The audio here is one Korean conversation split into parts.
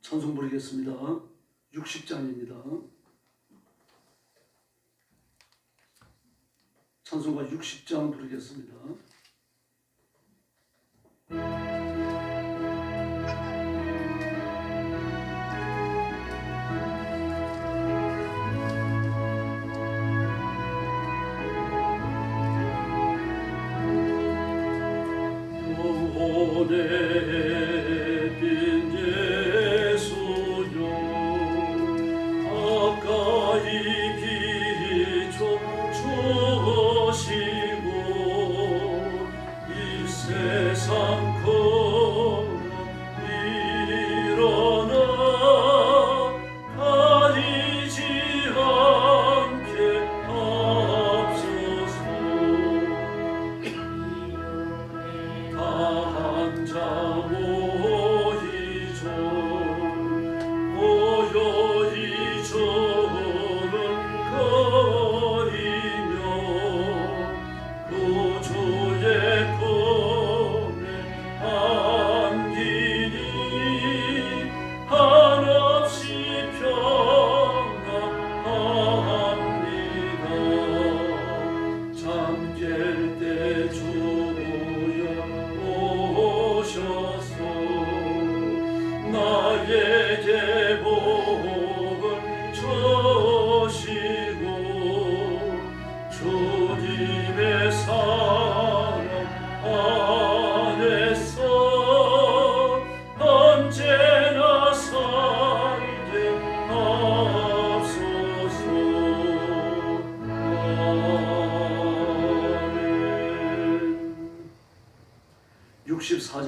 찬송 부르겠습니다. 60장입니다. 찬송가 60장 부르겠습니다.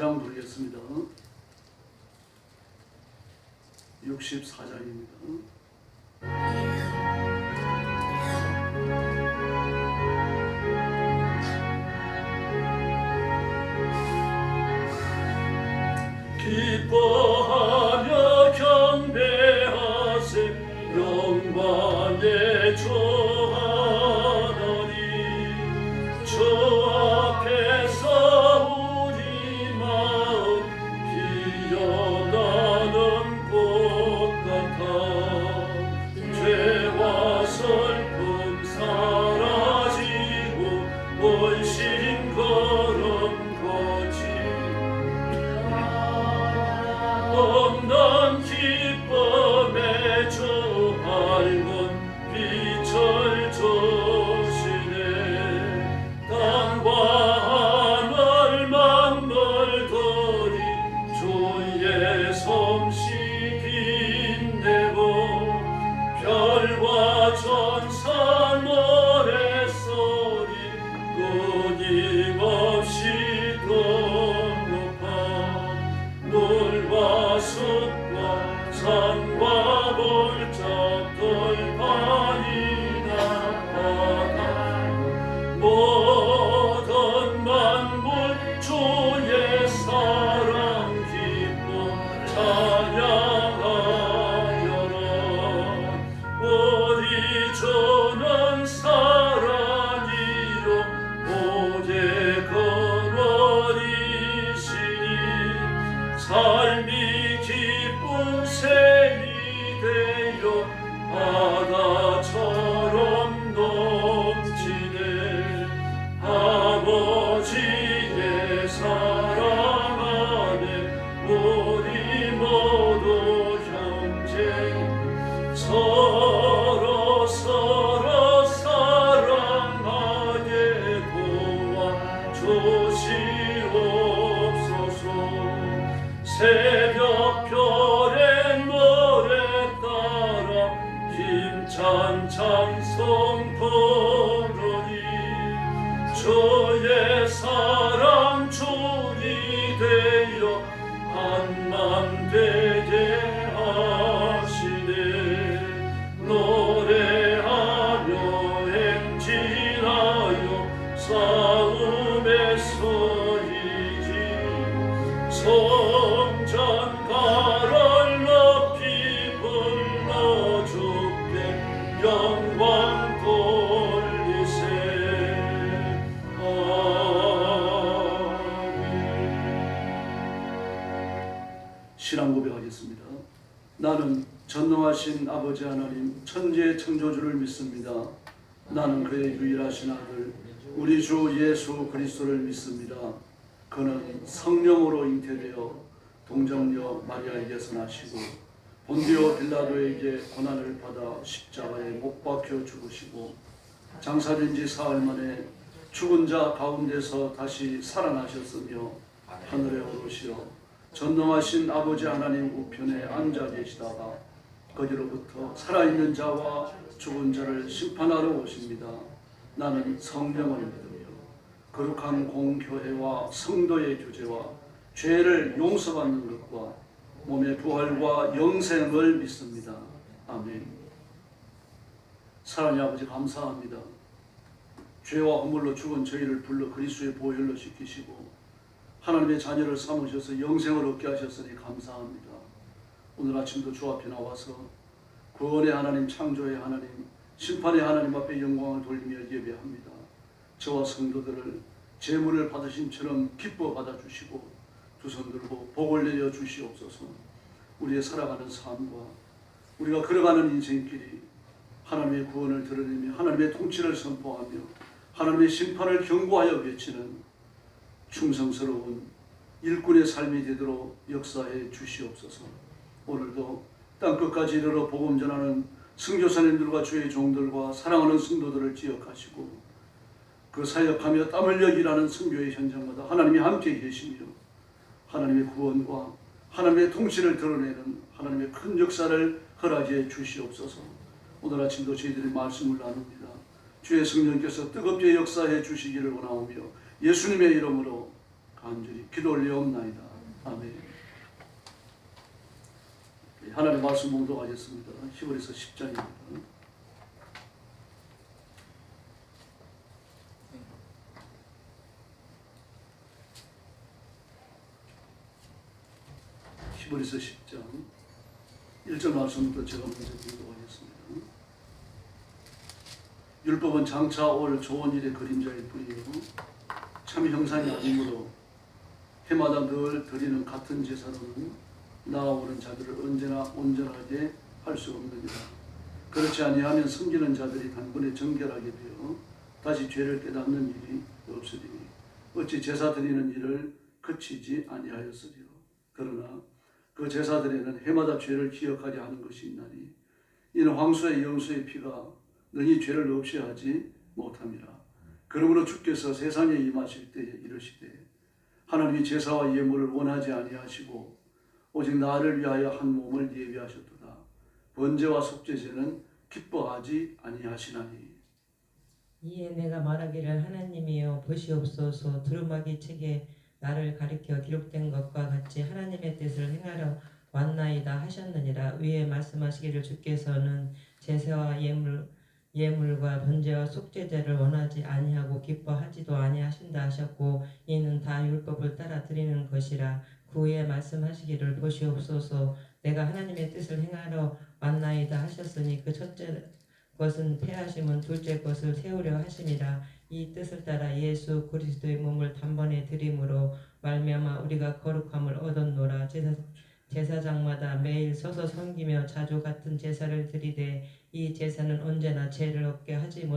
장 부르겠습니다. 64장입니다. 기뻐하며 경배하세 영광의 주 하나님 주 앞에서 새벽별의 노래 따라 힘찬 찬송 부르리 주의 사랑 줄이 되어 한만 되게 하시네 노래하며 행진하여 싸움에 서이지 성전가를 높이 불러 주께 영광 돌리세 아멘. 신앙 고백하겠습니다. 나는 전능하신 아버지 하나님 천지의 창조주를 믿습니다. 나는 그의 유일하신 아들 우리 주 예수 그리스도를 믿습니다. 그는 성령으로 잉태되어 동정녀 마리아에게서 나시고 본디오 빌라도에게 고난을 받아 십자가에 못 박혀 죽으시고 장사된 지 사흘 만에 죽은 자 가운데서 다시 살아나셨으며 하늘에 오르시어 전능하신 아버지 하나님 우편에 앉아 계시다가 거기로부터 살아있는 자와 죽은 자를 심판하러 오십니다. 나는 성령을 믿으며 거룩한 공교회와 성도의 교제와 죄를 용서받는 것과 몸의 부활과 영생을 믿습니다. 아멘. 사랑의 아버지 감사합니다. 죄와 허물로 죽은 저희를 불러 그리스도의 보혈로 씻기시고 하나님의 자녀를 삼으셔서 영생을 얻게 하셨으니 감사합니다. 오늘 아침도 주 앞에 나와서 구원의 하나님, 창조의 하나님, 심판의 하나님 앞에 영광을 돌리며 예배합니다. 저와 성도들을 제물을 받으심처럼 기뻐 받아주시고 두 손 들고 복을 내려 주시옵소서. 우리의 살아가는 삶과 우리가 걸어가는 인생길이 하나님의 구원을 드러내며 하나님의 통치를 선포하며 하나님의 심판을 경고하여 외치는 충성스러운 일꾼의 삶이 되도록 역사해 주시옵소서. 오늘도 땅끝까지 이르러 복음 전하는 선교사님들과 주의 종들과 사랑하는 성도들을 기억하시고 그 사역하며 땀 흘려 일하는 선교의 현장마다 하나님이 함께 계시며 하나님의 구원과 하나님의 통치를 드러내는 하나님의 큰 역사를 허락해 주시옵소서. 오늘 아침도 저희들이 말씀을 나눕니다. 주의 성령께서 뜨겁게 역사해 주시기를 원하오며 예수님의 이름으로 간절히 기도 올리옵나이다. 아멘. 하나님 말씀 봉독하겠습니다. 히브리서 10장입니다. 히브리서 10장 1절 말씀부터 제가 먼저 봉독하겠습니다. 율법은 장차 올 좋은 일의 그림자일 뿐이요 참 형상이 아니므로 해마다 늘 드리는 같은 제사로는 나아오는 자들을 언제나 온전하게 할 수 없느니라. 그렇지 아니하면 섬기는 자들이 단번에 정결하게 되어 다시 죄를 깨닫는 일이 없으리니 어찌 제사 드리는 일을 그치지 아니하였으리요. 그러나 그 제사들에는 해마다 죄를 기억하게 하는 것이 있나니 이는 황소의 영수의 피가 능히 죄를 없이 하지 못함이라. 그러므로 주께서 세상에 임하실 때에 이르시되 하나님이 제사와 예물을 원하지 아니하시고 오직 나를 위하여 한 몸을 예비하셨도다. 번제와 속죄제는 기뻐하지 아니하시나니. 이에 내가 말하기를 하나님이여 보시옵소서. 두루마기 책에 나를 가리켜 기록된 것과 같이 하나님의 뜻을 행하러 왔나이다 하셨느니라. 위에 말씀하시기를 주께서는 제사와 예물과 번제와 속죄제를 원하지 아니하고 기뻐하지도 아니하신다 하셨고 이는 다 율법을 따라 드리는 것이라. 그 후에 말씀하시기를 보시옵소서. 내가 하나님의 뜻을 행하러 왔나이다 하셨으니 그 첫째 것은 패하심은 둘째 것을 세우려 하심이라. 이 뜻을 따라 예수 그리스도의 몸을 단번에 드림으로 말미암아 우리가 거룩함을 얻었노라. 제사장마다 매일 서서 섬기며 자주 같은 제사를 드리되 이 제사는 언제나 죄를 없게 하지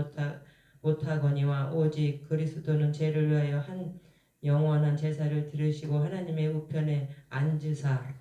못하거니와 오직 그리스도는 죄를 위하여 한 영원한 제사를 드리시고 하나님의 우편에 앉으사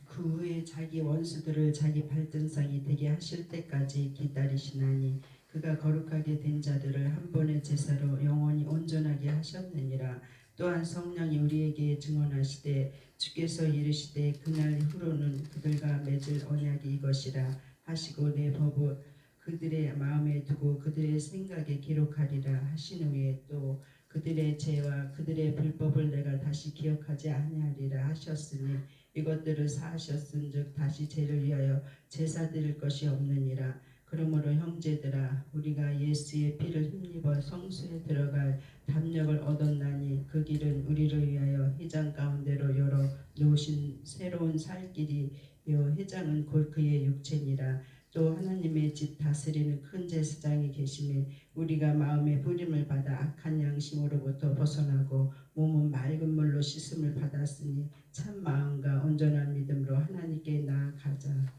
그 후에 자기 원수들을 자기 발등상이 되게 하실 때까지 기다리시나니 그가 거룩하게 된 자들을 한 번의 제사로 영원히 온전하게 하셨느니라. 또한 성령이 우리에게 증언하시되 주께서 이르시되 그날 후로는 그들과 맺을 언약이 이것이라 하시고 내 법을 그들의 마음에 두고 그들의 생각에 기록하리라 하신 후에 또 그들의 죄와 그들의 불법을 내가 다시 기억하지 아니하리라 하셨으니 이것들을 사하셨은즉 다시 죄를 위하여 제사 드릴 것이 없느니라. 그러므로 형제들아 우리가 예수의 피를 힘입어 성소에 들어갈 담력을 얻었나니 그 길은 우리를 위하여 회장 가운데로 열어 놓으신 새로운 살 길이요 회장은 곧 그의 육체니라. 또 하나님의 집 다스리는 큰 제사장이 계심에 우리가 마음의 부림을 받아 악한 양심으로부터 벗어나고 몸은 맑은 물로 씻음을 받았으니 참 마음과 온전한 믿음으로 하나님께 나아가자.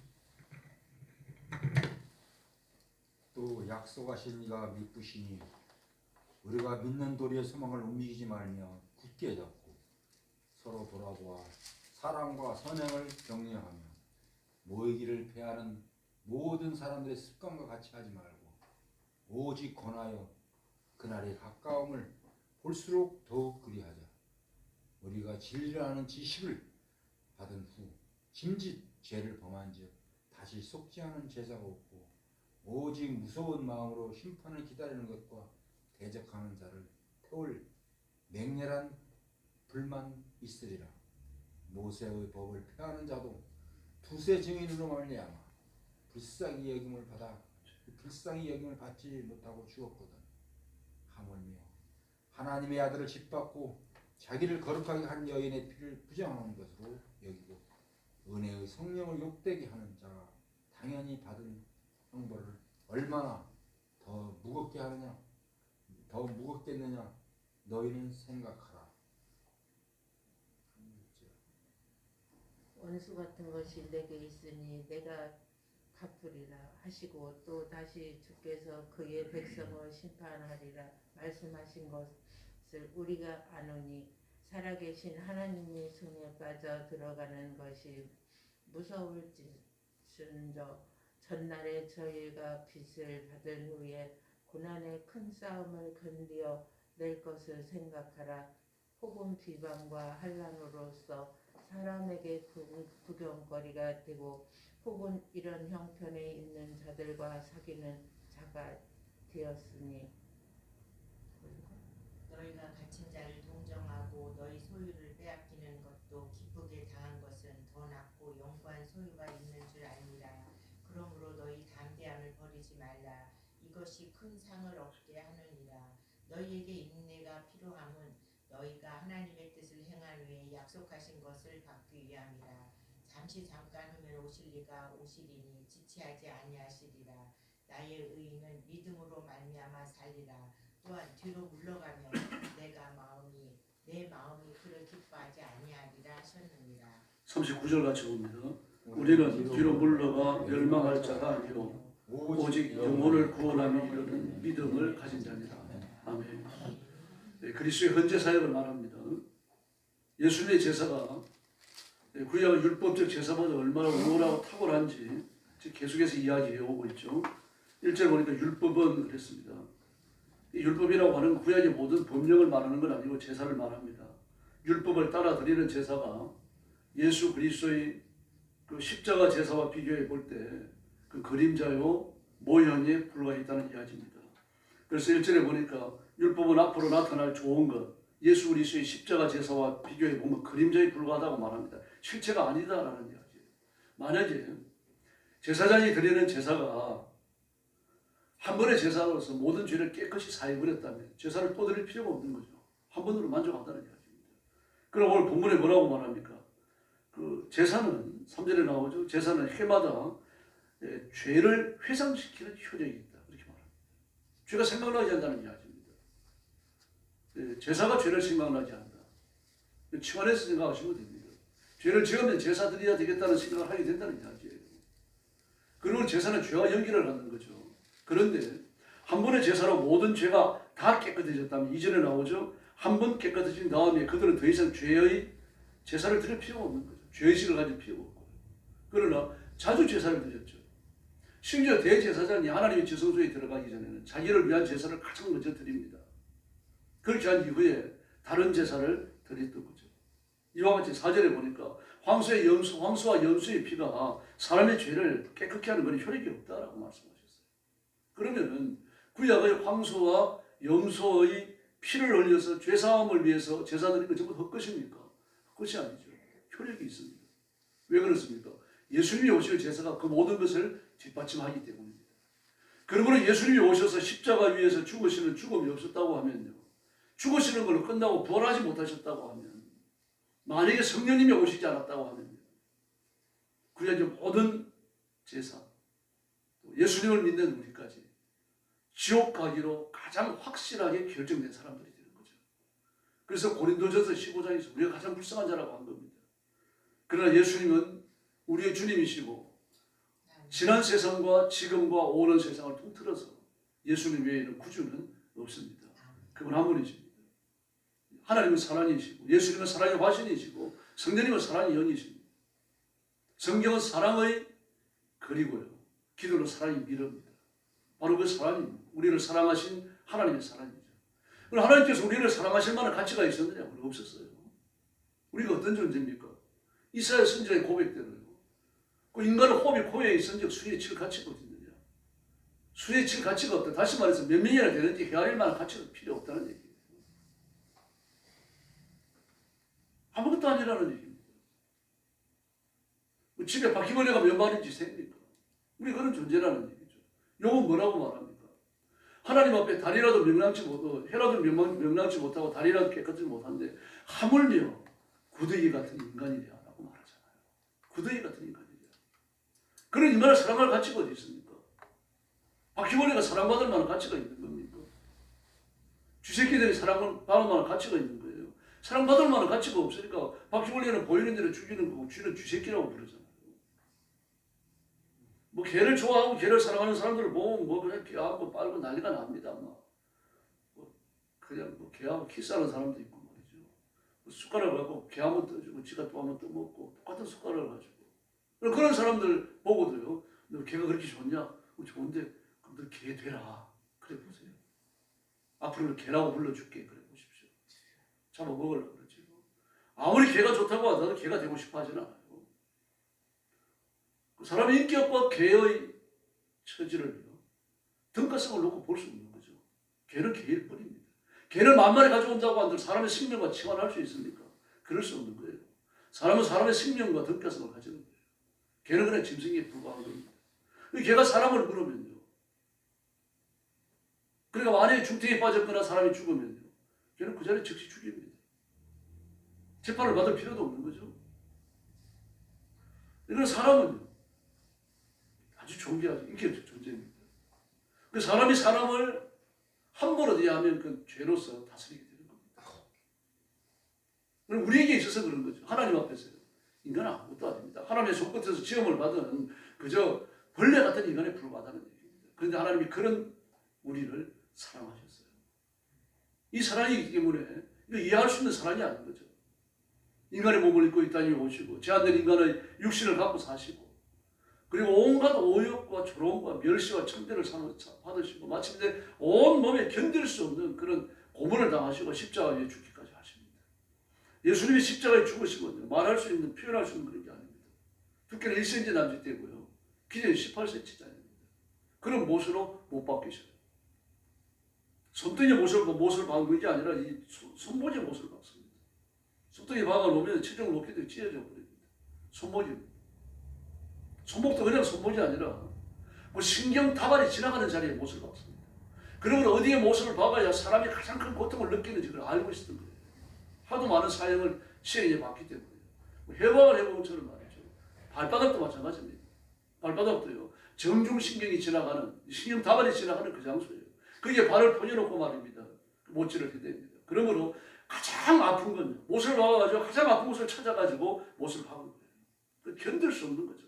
또 약속하신 이가 믿으시니 우리가 믿는 도리의 소망을 움직이지 말며 굳게 잡고 서로 돌아보아 사랑과 선행을 격려하며 모이기를 패하는 모든 사람들의 습관과 같이 하지 말고 오직 권하여 그날의 가까움을 볼수록 더욱 그리하자. 우리가 진리를 아는 지식을 받은 후 짐짓 죄를 범한즉 다시 속지 않은 제사가 없고 오직 무서운 마음으로 심판을 기다리는 것과 대적하는 자를 태울 맹렬한 불만 있으리라. 모세의 법을 폐하는 자도 두세 증인으로 말미암아 불쌍히 여김을 받지 못하고 죽었거든. 하물며 하나님의 아들을 짓밟고 자기를 거룩하게 한 여인의 피를 부정하는 것으로 여기고 은혜의 성령을 욕되게 하는 자가 당연히 받은 형벌을 얼마나 더 무겁겠느냐 너희는 생각하라. 원수 같은 것이 내게 있으니 내가 갚으리라 하시고 또 다시 주께서 그의 백성을 심판하리라 말씀하신 것을 우리가 아노니 살아계신 하나님의 손에 빠져 들어가는 것이 무서울지언정 전날에 저희가 빚을 받은 후에 고난의 큰 싸움을 견디어 낼 것을 생각하라. 혹은 비방과 환난으로서 사람에게 구경거리가 되고 혹은 이런 형편에 있는 자들과 사귀는 자가 되었으니 너희가 갇힌 자를 동정하고 너희 소유를 빼앗기는 것도 기쁘게 당한 것은 더 낫고 영구한 소유가 있는 줄 알미라. 그러므로 너희 담대함을 버리지 말라. 이것이 큰 상을 얻게 하느니라. 너희에게 인내가 필요함은 너희가 하나님의 뜻을 행한 후에 약속하신 것을 받기 위함이라. 잠깐 후면 오실 이가 오시리니 지체하지 아니하시리라. 나의 의인은 믿음으로 말미암아 살리라. 또한 뒤로 물러가면 내 마음이 그를 기뻐하지 아니하리라 하셨느니라. 39절 같이 봅니다. 우리는 뒤로 물러가 멸망할 자가 아니요 오직 영혼을 구원함에 이르는 믿음을 가진 자니라. 아멘. 네, 그리스도의 현재 사역을 말합니다. 예수님의 제사가 구약 율법적 제사보다 얼마나 우월하고 탁월한지 계속해서 이야기해 오고 있죠. 1절 보니까 율법은 그랬습니다. 이 율법이라고 하는 구약의 모든 법령을 말하는 건 아니고 제사를 말합니다. 율법을 따라 드리는 제사가 예수 그리스도의 그 십자가 제사와 비교해 볼 때 그 그림자요 모형에 불과했다는 이야기입니다. 그래서 1절에 보니까 율법은 앞으로 나타날 좋은 것, 예수 그리스도의 십자가 제사와 비교해 보면 그림자에 불과하다고 말합니다. 실체가 아니다라는 이야기예요. 만약에 제사장이 드리는 제사가 한 번의 제사로서 모든 죄를 깨끗이 사해버렸다면 제사를 또 드릴 필요가 없는 거죠. 한 번으로 만족한다는 이야기입니다. 그럼 오늘 본문에 뭐라고 말합니까? 그 제사는 3절에 나오죠. 제사는 해마다 죄를 회상시키는 효력이 있다. 그렇게 말합니다. 죄가 생각나지 않는다는 이야기입니다. 제사가 죄를 생각나지 않는다. 치환해서 생각하시면 됩니다. 죄를 지으면 제사 드려야 되겠다는 생각을 하게 된다는 이야기예요. 그리고 제사는 죄와 연결을 하는 거죠. 그런데 한 번의 제사로 모든 죄가 다 깨끗해졌다면 이전에 나오죠. 한 번 깨끗해진 다음에 그들은 더 이상 죄의 제사를 드릴 필요가 없는 거죠. 죄의식을 가질 필요가 없고. 그러나 자주 제사를 드렸죠. 심지어 대제사장이 하나님의 지성소에 들어가기 전에는 자기를 위한 제사를 가장 먼저 드립니다. 그렇게 한 이후에 다른 제사를 드렸던 거죠. 이와 같이 4절에 보니까 황소와 염소의 피가 사람의 죄를 깨끗게 하는 것은 효력이 없다라고 말씀하셨어요. 그러면은 구약의 황소와 염소의 피를 흘려서 죄사함을 위해서 제사 드리는 거 전부 헛것입니까? 헛것이 아니죠. 효력이 있습니다. 왜 그렇습니까? 예수님이 오실 제사가 그 모든 것을 뒷받침하기 때문입니다. 그러므로 예수님이 오셔서 십자가 위에서 죽으시는 죽음이 없었다고 하면요. 죽으시는 걸로 끝나고 부활하지 못하셨다고 하면 만약에 성령님이 오시지 않았다고 하면 구약의 모든 제사 예수님을 믿는 우리까지 지옥 가기로 가장 확실하게 결정된 사람들이 되는 거죠. 그래서 고린도전서 15장에서 우리가 가장 불쌍한 자라고 한 겁니다. 그러나 예수님은 우리의 주님이시고 지난 세상과 지금과 오는 세상을 통틀어서 예수님 외에는 구주는 없습니다. 그분 한 분이십니다. 하나님은 사랑이시고 예수님은 사랑의 화신이시고 성령님은 사랑의 영이십니다. 성경은 사랑의 글이고요. 기도는 사랑의 미러입니다. 바로 그 사랑이 우리를 사랑하신 하나님의 사랑이죠. 그럼 하나님께서 우리를 사랑하실 만한 가치가 있었느냐? 없었어요. 우리가 어떤 존재입니까? 이사야 선지자의 고백대로요. 그 인간은 호흡이 코에 있은즉 수에 칠 가치가 어딨느냐? 수에 칠 가치가 없다. 다시 말해서 몇 명이나 되는지 헤아릴 만한 가치가 필요 없다는 얘기예요. 아무것도 아니라는 얘기입니다. 뭐 집에 바퀴벌레가 몇 마리인지 셉니까? 우리 그런 존재라는 얘기죠. 요건 뭐라고 말합니까? 하나님 앞에 다리라도 명랑치 못하고 해라도 명랑치 못하고 다리라도 깨끗이 못한데 하물며 구더기 같은 인간이랴라고 말하잖아요. 구더기 같은 인간이랴. 그런 인간을 사랑할 가치가 어디 있습니까? 바퀴벌레가 사랑받을 만한 가치가 있는 겁니까? 쥐새끼들이 사랑받을 만한 가치가 있는 거예요. 사랑받을 만한 가치가 없으니까 바퀴벌레는 보이는 대로 죽이는 거고 쥐는 쥐새끼라고 부르잖아요. 뭐 개를 좋아하고 개를 사랑하는 사람들을 보면 뭐 그냥 개하고 빨고 난리가 납니다. 뭐 그냥 뭐 개하고 키스하는 사람도 있고 말이죠. 뭐 숟가락을 갖고 개 한번 떠주고 지가 또 한번 떠먹고 똑같은 숟가락을 가지고 그런 사람들 보고도요. 너 개가 그렇게 좋냐? 좋은데 그럼 너 개 되라. 그래 보세요. 앞으로는 개라고 불러줄게. 그래 보십시오. 잡아먹으려고 그러지. 아무리 개가 좋다고 하더라도 개가 되고 싶어 하진 않아요. 그 사람의 인격과 개의 처지를요. 등가성을 놓고 볼 수 없는 거죠. 개는 개일 뿐입니다. 개를 만마리 가져온다고 한들 사람의 생명과 치환할 수 있습니까? 그럴 수 없는 거예요. 사람은 사람의 생명과 등가성을 가지는 거예요. 개는 그냥 짐승에 불과한 겁니다. 개가 사람을 물으면요. 그러니까 만약에 중태에 빠졌거나 사람이 죽으면요. 걔는 그 자리에 즉시 죽입니다. 재판을 받을 필요도 없는 거죠. 이런 사람은요. 아주 존귀하죠. 인격적 존재입니다. 그 사람이 사람을 함부로 대하면 그 죄로서 다스리게 되는 겁니다. 그럼 우리에게 있어서 그런 거죠. 하나님 앞에서요. 인간은 아무것도 아닙니다. 하나님의 손끝에서 지음을 받은 그저 벌레 같은 인간에 불과하다는 얘기입니다. 그런데 하나님이 그런 우리를 사랑하셨어요. 이 사랑이기 때문에 이거 이해할 수 있는 사랑이 아닌 거죠. 인간의 몸을 입고 이 땅에 오시고 제한된 인간의 육신을 갖고 사시고 그리고 온갖 오욕과 조롱과 멸시와 천대를 받으시고 마침내 온 몸에 견딜 수 없는 그런 고문을 당하시고 십자가 위에 죽기까지 하십니다. 예수님이 십자가에 죽으시면요. 말할 수 있는 표현할 수 있는 그런 게 아닙니다. 두께는 1cm 남짓 되고요. 기저는 18cm짜리입니다. 그런 못으로 못 박히셔요. 손등에 못을 박은 게 아니라 이 손모지에 못을 박습니다. 손등에 박아놓으면 체중을 높게 되고 찢어져 버립니다. 손모지입니다. 손목도 그냥 손목이 아니라 뭐 신경 다발이 지나가는 자리에 못을 박습니다. 그러면 어디에 못을 박아야 사람이 가장 큰 고통을 느끼는지 그걸 알고 있었던 거예요. 하도 많은 사형을 시행해 봤기 때문에 해방을 해본 것처럼 말이죠. 발바닥도 마찬가지입니다. 발바닥도요. 정중신경이 지나가는 신경 다발이 지나가는 그 장소예요. 거기에 발을 포여놓고 말입니다. 못질을 해댑니다. 그러므로 가장 아픈 건 못을 박아가지고 가장 아픈 곳을 찾아가지고 못을 박은 거예요. 견딜 수 없는 거죠.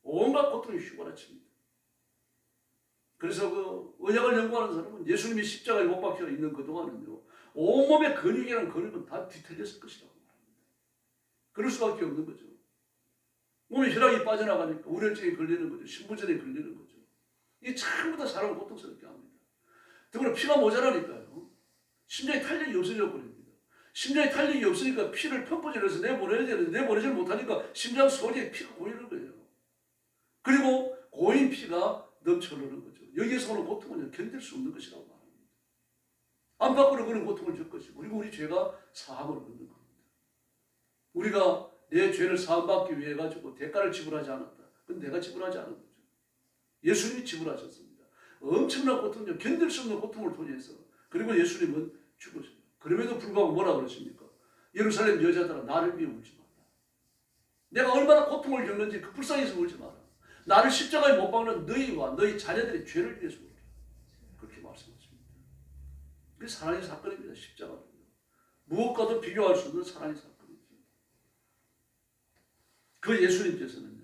온갖 고통이 휘몰아칩니다. 그래서 그 언약을 연구하는 사람은 예수님이 십자가에 못 박혀 있는 그동안은요. 온몸의 근육이라는 근육은 다 뒤틀렸을 것이라고 말합니다. 그럴 수밖에 없는 거죠. 몸에 혈압이 빠져나가니까 우울증에 걸리는 거죠. 신부전에 걸리는 거죠. 이게 전부 다 사람을 고통스럽게 합니다. 더불어 피가 모자라니까요. 심장에 탄력이 없어져 버립니다. 심장에 탄력이 없으니까 피를 펌프질해서 내보내야 되는데 내보내질 못하니까 심장 소리에 피가 고이는 거예요. 그리고 고인 피가 넘쳐 흐르는 거죠. 여기에서 오는 고통은 견딜 수 없는 것이라고 말합니다. 안팎으로 그런 고통을 줄 것이고 그리고 우리 죄가 사함을 얻는 겁니다. 우리가 내 죄를 사함받기 위해 가지고 대가를 지불하지 않았다. 그건 내가 지불하지 않은 거죠. 예수님이 지불하셨습니다. 엄청난 고통을 견딜 수 없는 고통을 통해서 그리고 예수님은 죽으셨어요. 그럼에도 불구하고 뭐라 그러십니까? 예루살렘 여자들아 나를 위해 울지 마라. 내가 얼마나 고통을 겪는지 그 불쌍해서 울지 마라. 나를 십자가에 못 박는 너희와 너희 자녀들의 죄를 위해서 그렇게. 그렇게 말씀하십니다. 그게 사랑의 사건입니다. 십자가는요. 무엇과도 비교할 수 없는 사랑의 사건이죠. 그 예수님께서는요.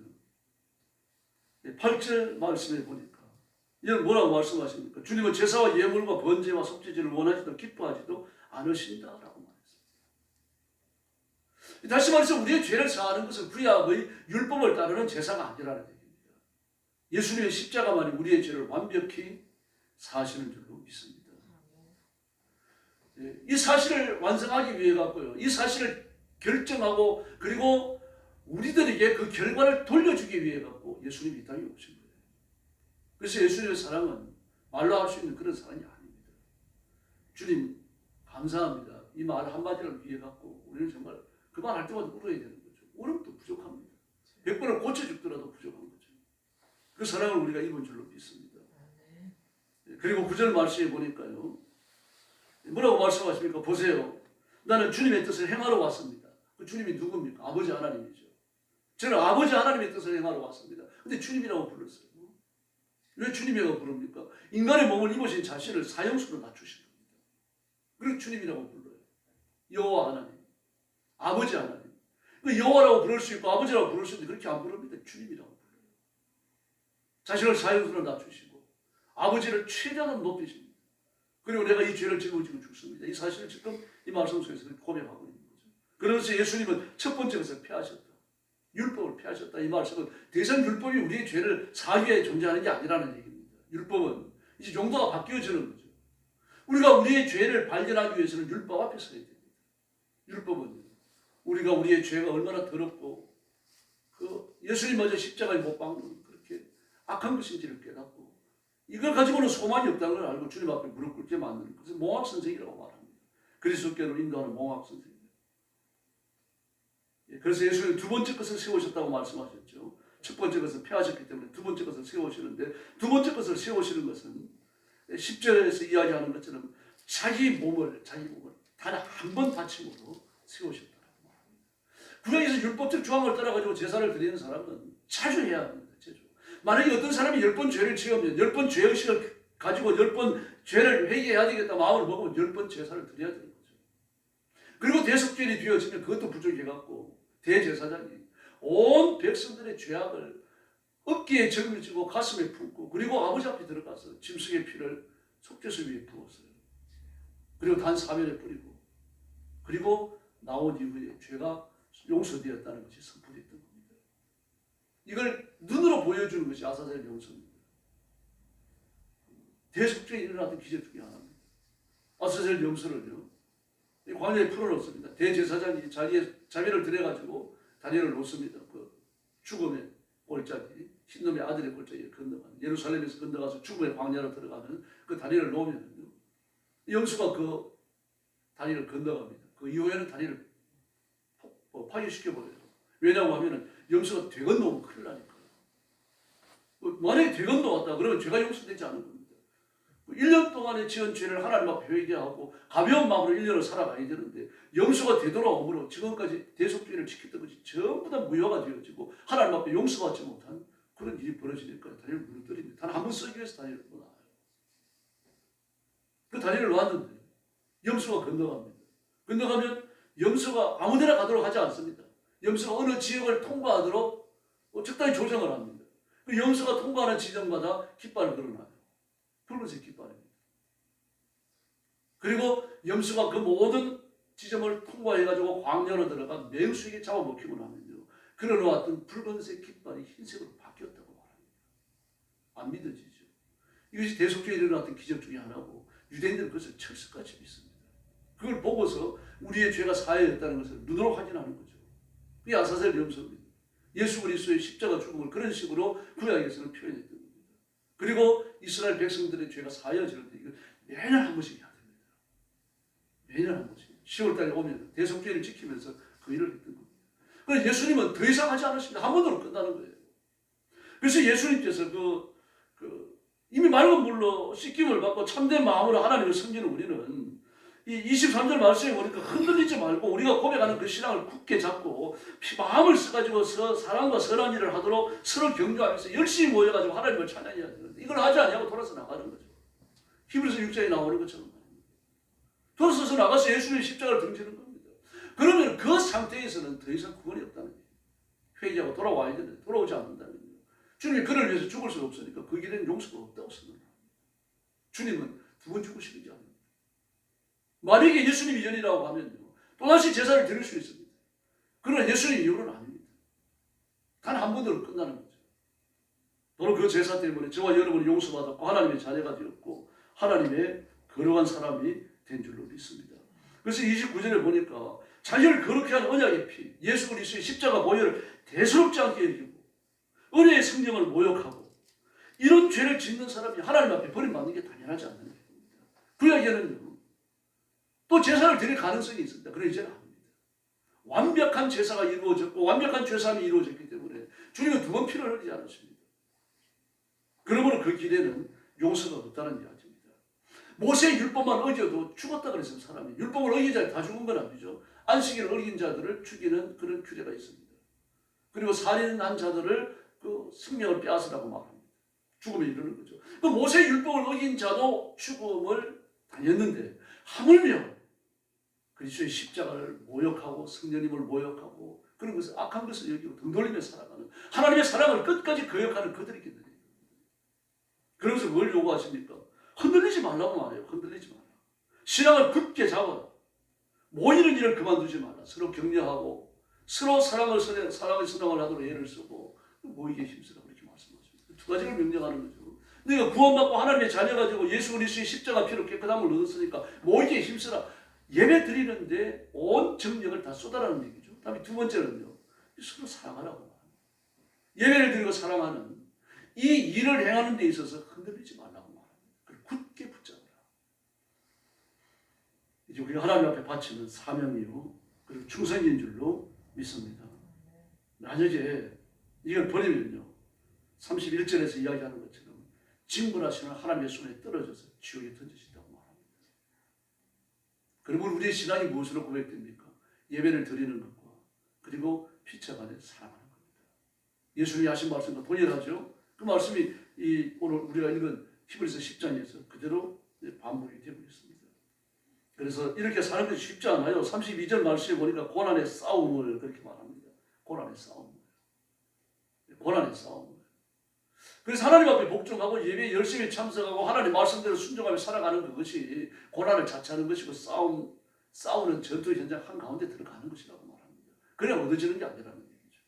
8절 말씀에 보니까 이는 뭐라고 말씀하십니까? 주님은 제사와 예물과 번제와 속죄제를 원하지도 기뻐하지도 않으신다라고 말했습니다. 다시 말해서 우리의 죄를 사하는 것은 구약의 율법을 따르는 제사가 아니라는 얘기입니다. 예수님의 십자가만이 우리의 죄를 완벽히 사하시는 줄로 믿습니다. 이 사실을 완성하기 위해 갖고요. 이 사실을 결정하고 그리고 우리들에게 그 결과를 돌려주기 위해 갖고 예수님이 이 땅에 오신 거예요. 그래서 예수님의 사랑은 말로 할 수 있는 그런 사랑이 아닙니다. 주님 감사합니다. 이 말 한마디를 위해 갖고 우리는 정말 그 말 할 때마다 울어야 되는 거죠. 울음도 부족합니다. 100번을 고쳐죽더라도 부족한 거죠. 그 사랑을 우리가 입은 줄로 믿습니다. 그리고 9절 말씀에 보니까요. 뭐라고 말씀하십니까? 보세요. 나는 주님의 뜻을 행하러 왔습니다. 그 주님이 누굽니까? 아버지 하나님이죠. 저는 아버지 하나님의 뜻을 행하러 왔습니다. 근데 주님이라고 불렀어요. 왜 주님이라고 부릅니까? 인간의 몸을 입으신 자신을 사형수로 낮추신 겁니다. 그리고 주님이라고 불러요. 여호와 하나님, 아버지 하나님. 그 여호와라고 부를 수 있고 아버지라고 부를 수 있는데 그렇게 안 부릅니다. 주님이라고 불러요. 자신을 사형수로 낮추시고 아버지를 최대한 높이십니다. 그리고 내가 이 죄를 짊어지고 죽습니다. 이 사실을 지금 이 말씀 속에서 고백하고 있는 거죠. 그래서 예수님은 첫 번째 것을 폐하셨다. 율법을 폐하셨다. 이 말씀은 대선 율법이 우리의 죄를 사하기 위해 존재하는 게 아니라는 얘기입니다. 율법은 이제 용도가 바뀌어지는 거죠. 우리가 우리의 죄를 발견하기 위해서는 율법 앞에 서야 됩니다. 율법은 우리가 우리의 죄가 얼마나 더럽고 그 예수님마저 십자가에 못 박는 그렇게 악한 것인지를 깨닫고 이걸 가지고는 소망이 없다는 걸 알고 주님 앞에 무릎 꿇게 만드는 것은 몽학선생이라고 말합니다. 그리스도교를 인도하는 몽학선생. 그래서 예수님은 두 번째 것을 세우셨다고 말씀하셨죠. 첫 번째 것을 폐하셨기 때문에 두 번째 것을 세우시는데 두 번째 것을 세우시는 것은 10절에서 이야기하는 것처럼 자기 몸을 단 한 번 바침으로 세우셨다고 말합니다. 구약에서 율법적 조항을 따라가지고 제사를 드리는 사람은 자주 해야 합니다. 자주. 만약에 어떤 사람이 10번 죄를 지으면 10번 죄의식을 가지고 10번 죄를 회개해야 되겠다 마음을 먹으면 10번 제사를 드려야 되는 거죠. 그리고 대속죄일이 되어지면 그것도 부족해갖고 대제사장이 온 백성들의 죄악을 어깨에 짊어지고 가슴에 품고 그리고 아버지 앞에 들어가서 짐승의 피를 속죄소 위에 부었어요. 그리고 단 사면에 뿌리고 그리고 나온 이후에 죄가 용서되었다는 것이 선포됐던 겁니다. 이걸 눈으로 보여주는 것이 아사셀 용서입니다. 대속죄에 일어났던 기적 중에 하나입니다. 아사셀 용서를요. 광야에 풀어놓습니다. 대제사장이 자기의 자비를 들여가지고 다리를 놓습니다. 그 죽음의 골짜기, 흰놈의 아들의 골짜기에 건너가는 예루살렘에서 건너가서 죽음의 광야로 들어가는 그 다리를 놓으면요. 영수가 그 다리를 건너갑니다. 그 이후에는 다리를 파괴시켜버려요. 왜냐고 하면은 영수가 되건너면 큰일 나니까요. 만약에 되건너왔다 그러면 죄가 용서되지 않은 겁니다. 1년 동안에 지은 죄를 하나님 앞에 회개하고 가벼운 마음으로 1년을 살아가야 되는데 영수가 되돌아오므로 지금까지 대속죄를 지켰던 것이 전부 다 무효가 되어지고 하나님 앞에 용서받지 못한 그런 일이 벌어지니까 다리를 무너뜨립니다. 단 한 번 쓰기 위해서 다리를 놓아요. 그 다리를 놓았는데 영수가 건너갑니다. 건너가면 영수가 아무데나 가도록 하지 않습니다. 영수가 어느 지역을 통과하도록 적당히 조정을 합니다. 그 영수가 통과하는 지점마다 깃발을 걸어놔요. 붉은색 깃발입니다. 그리고 염수가 그 모든 지점을 통과해가지고 광야로 들어가 맹수에게 잡아먹히고 나면요. 그려놓았던 붉은색 깃발이 흰색으로 바뀌었다고 말합니다. 안 믿어지죠. 이것이 대속죄에 일어났던 기적 중에 하나고 유대인들은 그것을 철석같이 믿습니다. 그걸 보고서 우리의 죄가 사하였다는 것을 눈으로 확인하는 거죠. 그게 아사셀 염소입니다. 예수 그리스도의 십자가 죽음을 그런 식으로 구약에서는 표현했던 겁니다. 그리고 이스라엘 백성들의 죄가 사하여지는데 이걸 매년 한 번씩 해야 됩니다. 매년 한 번씩. 10월달에 오면 대속죄를 지키면서 그 일을 했던 겁니다. 그래서 예수님은 더 이상 하지 않으십니다. 한 번으로 끝나는 거예요. 그래서 예수님께서 이미 맑은 물로 씻김을 받고 참된 마음으로 하나님을 섬기는 우리는 이 23절 말씀에 보니까 흔들리지 말고 우리가 고백하는 그 신앙을 굳게 잡고 마음을 써가지고 사랑과 선한 일을 하도록 서로 격려하면서 열심히 모여가지고 하나님을 찬양해야 되는데 이걸 하지 않냐고 돌아서 나가는 거죠. 히브리서 6장에 나오는 것처럼 돌아서서 나가서 예수님의 십자가를 등지는 겁니다. 그러면 그 상태에서는 더 이상 구원이 없다는 거예요. 회개하고 돌아와야 되는데 돌아오지 않는다는 거예요. 주님이 그를 위해서 죽을 수가 없으니까 그 길에는 용서가 없다고 생각합니다. 주님은 두 번 죽으시는 게 아닙니다. 만약에 예수님이 연이라고 하면요, 또다시 제사를 드릴 수 있습니다. 그러나 예수님 이후로는 아닙니다. 단 한 번으로 끝나는 거죠. 바로 그 제사 때문에 저와 여러분이 용서받았고 하나님의 자녀가 되었고 하나님의 거룩한 사람이 된 줄로 믿습니다. 그래서 29절에 보니까 자기를 거룩히 한 언약의 피, 예수 그리스도의 십자가 보혈을 대수롭지 않게 여기고 은혜의 성령을 모욕하고 이런 죄를 짓는 사람이 하나님 앞에 버림받는 게 당연하지 않는 겁니다. 구약에는요, 또 제사를 드릴 가능성이 있습니다. 그러나 이제는 아닙니다. 완벽한 제사가 이루어졌고 완벽한 죄사함이 이루어졌기 때문에 주님은 두 번 피를 흘리지 않았습니다. 그러므로 그 길에는 용서가 없다는 이야기입니다. 모세의 율법만 어겨도 죽었다 그랬어요. 사람이 율법을 어긴 자들 다 죽은 건 아니죠. 안식일을 어긴 자들을 죽이는 그런 규례가 있습니다. 그리고 살인한 자들을 그 생명을 빼앗으라고 말합니다. 죽음에 이르는 거죠. 그 모세의 율법을 어긴 자도 죽음을 당했는데 하물며 그리스도의 십자가를 모욕하고 성령님을 모욕하고 그런 것을 악한 것을 여기고 등 돌리며 살아가는 하나님의 사랑을 끝까지 거역하는 그들이 있겠느냐. 그러면서 뭘 요구하십니까? 흔들리지 말라고 말해요. 흔들리지 마라. 신앙을 굳게 잡아라. 모이는 일을 그만두지 마라. 서로 격려하고 서로 사랑의 선언을 하도록 애를 쓰고 모이기에 힘쓰라 그렇게 말씀하십니다. 두 가지를 명령하는 거죠. 내가 구원받고 하나님의 자녀가 되고 예수 그리스도의 십자가 피로 깨끗함을 얻었으니까 모이기에 힘쓰라. 예배 드리는데 온 정력을 다 쏟아라는 얘기죠. 다음에 두 번째는요, 서로 사랑하라고 말합니다. 예배를 드리고 사랑하는 이 일을 행하는 데 있어서 흔들리지 말라고 말합니다. 그걸 굳게 붙잡아라. 이제 우리가 하나님 앞에 바치는 사명이요, 그리고 충성인 줄로 믿습니다. 만약에 이걸 버리면요, 31절에서 이야기하는 것처럼 징벌하시는 하나님의 손에 떨어져서 지옥에 던지신다고 말합니다. 그러면 우리의 신앙이 무엇으로 고백됩니까? 예배를 드리는 것과 그리고 피차 간에 사랑하는 겁니다. 예수님이 하신 말씀과 동일하죠. 그 말씀이 오늘 우리가 읽은 히브리서 10장에서 그대로 반복이 되고 있습니다. 그래서 이렇게 사는 것이 쉽지 않아요. 32절 말씀에 보니까 고난의 싸움을 그렇게 말합니다. 고난의 싸움. 고난의 싸움. 그래서 하나님 앞에 복종하고 예배에 열심히 참석하고 하나님 말씀대로 순종하며 살아가는 그것이 고난을 자처하는 것이고 싸우는 전투 현장 한가운데 들어가는 것이라고 말합니다. 그래야 얻어지는 게 아니라는 얘기죠.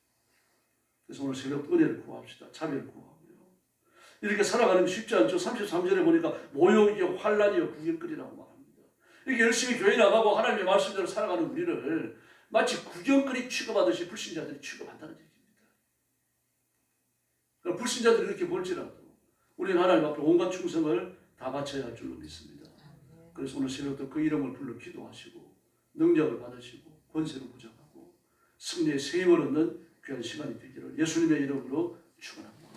그래서 오늘 새벽 은혜를 구합시다. 자비를 구하고요. 이렇게 살아가는 게 쉽지 않죠. 33절에 보니까 모욕이요 환난이요 구경거리라고 말합니다. 이렇게 열심히 교회 나가고 하나님의 말씀대로 살아가는 우리를 마치 구경거리 취급하듯이 불신자들이 취급한다는 얘기입니다. 그러니까 불신자들이 이렇게 볼지라도 우리는 하나님 앞에 온갖 충성을 다 바쳐야 할 줄로 믿습니다. 그래서 오늘 새벽도 그 이름을 불러 기도하시고 능력을 받으시고 권세를 부정하고 승리의 세임을 얻는 귀한 시간이 되기를 예수님의 이름으로 축원합니다.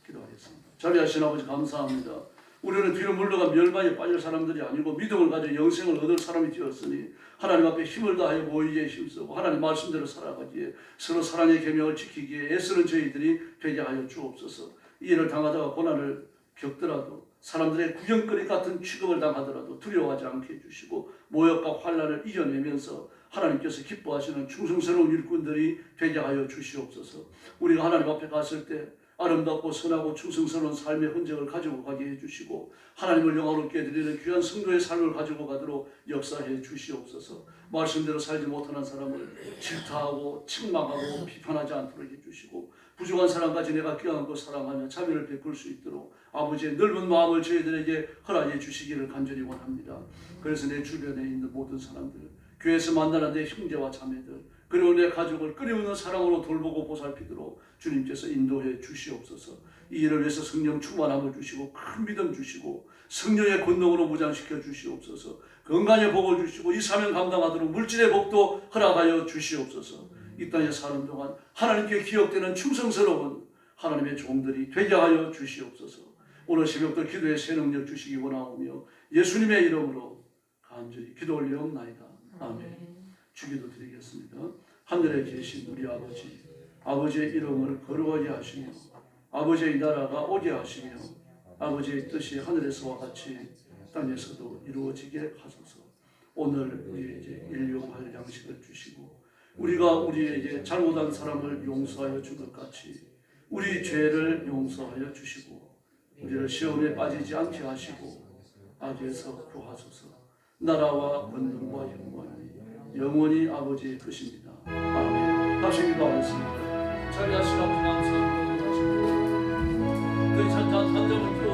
기도하겠습니다. 자비하신 아버지 감사합니다. 우리는 뒤로 물러가 멸망에 빠질 사람들이 아니고 믿음을 가지고 영생을 얻을 사람이 되었으니 하나님 앞에 힘을 다하여 모이기에 힘쓰고 하나님 말씀대로 살아가기에 서로 사랑의 계명을 지키기에 애쓰는 저희들이 되게 하여 주옵소서. 이 일을 당하다가 고난을 겪더라도 사람들의 구경거리 같은 취급을 당하더라도 두려워하지 않게 해주시고 모욕과 환난을 이겨내면서 하나님께서 기뻐하시는 충성스러운 일꾼들이 되게 하여 주시옵소서. 우리가 하나님 앞에 갔을 때 아름답고 선하고 충성스러운 삶의 흔적을 가지고 가게 해주시고 하나님을 영화롭게 드리는 귀한 성도의 삶을 가지고 가도록 역사해 주시옵소서. 말씀대로 살지 못하는 사람을 질타하고 책망하고 비판하지 않도록 해주시고 부족한 사람까지 내가 껴안고 사랑하며 자비를 베풀 수 있도록 아버지의 넓은 마음을 저희들에게 허락해 주시기를 간절히 원합니다. 그래서 내 주변에 있는 모든 사람들, 교회에서 만나는 내 형제와 자매들, 그리고 내 가족을 끓이우는 사랑으로 돌보고 보살피도록 주님께서 인도해 주시옵소서. 이 일을 위해서 성령 충만함을 주시고 큰 믿음 주시고 성령의 권능으로 무장시켜 주시옵소서. 건강의 복을 주시고 이 사명 감당하도록 물질의 복도 허락하여 주시옵소서. 이 땅에 사는 동안 하나님께 기억되는 충성스러운 하나님의 종들이 되게 하여 주시옵소서. 오늘 새벽도 기도의 새 능력 주시기 원하오며 예수님의 이름으로 간절히 기도 올리옵나이다. 아멘. 주기도 드리겠습니다. 하늘에 계신 우리 아버지, 아버지의 이름을 거룩하게 하시며 아버지의 나라가 오게 하시며 아버지의 뜻이 하늘에서와 같이 땅에서도 이루어지게 하소서. 오늘 우리에게 일용할 양식을 주시고 우리가 우리에게 잘못한 사람을 용서하여 준 것 같이 우리 죄를 용서하여 주시고 우리를 시험에 빠지지 않게 하시고 악에서 구하소서. 나라와 권능과 영광이 영원히 아버지의 것입니다. 아멘. 다시 기도하겠습니다. 자기 자신을 감사하고 너희 찬찬 한정을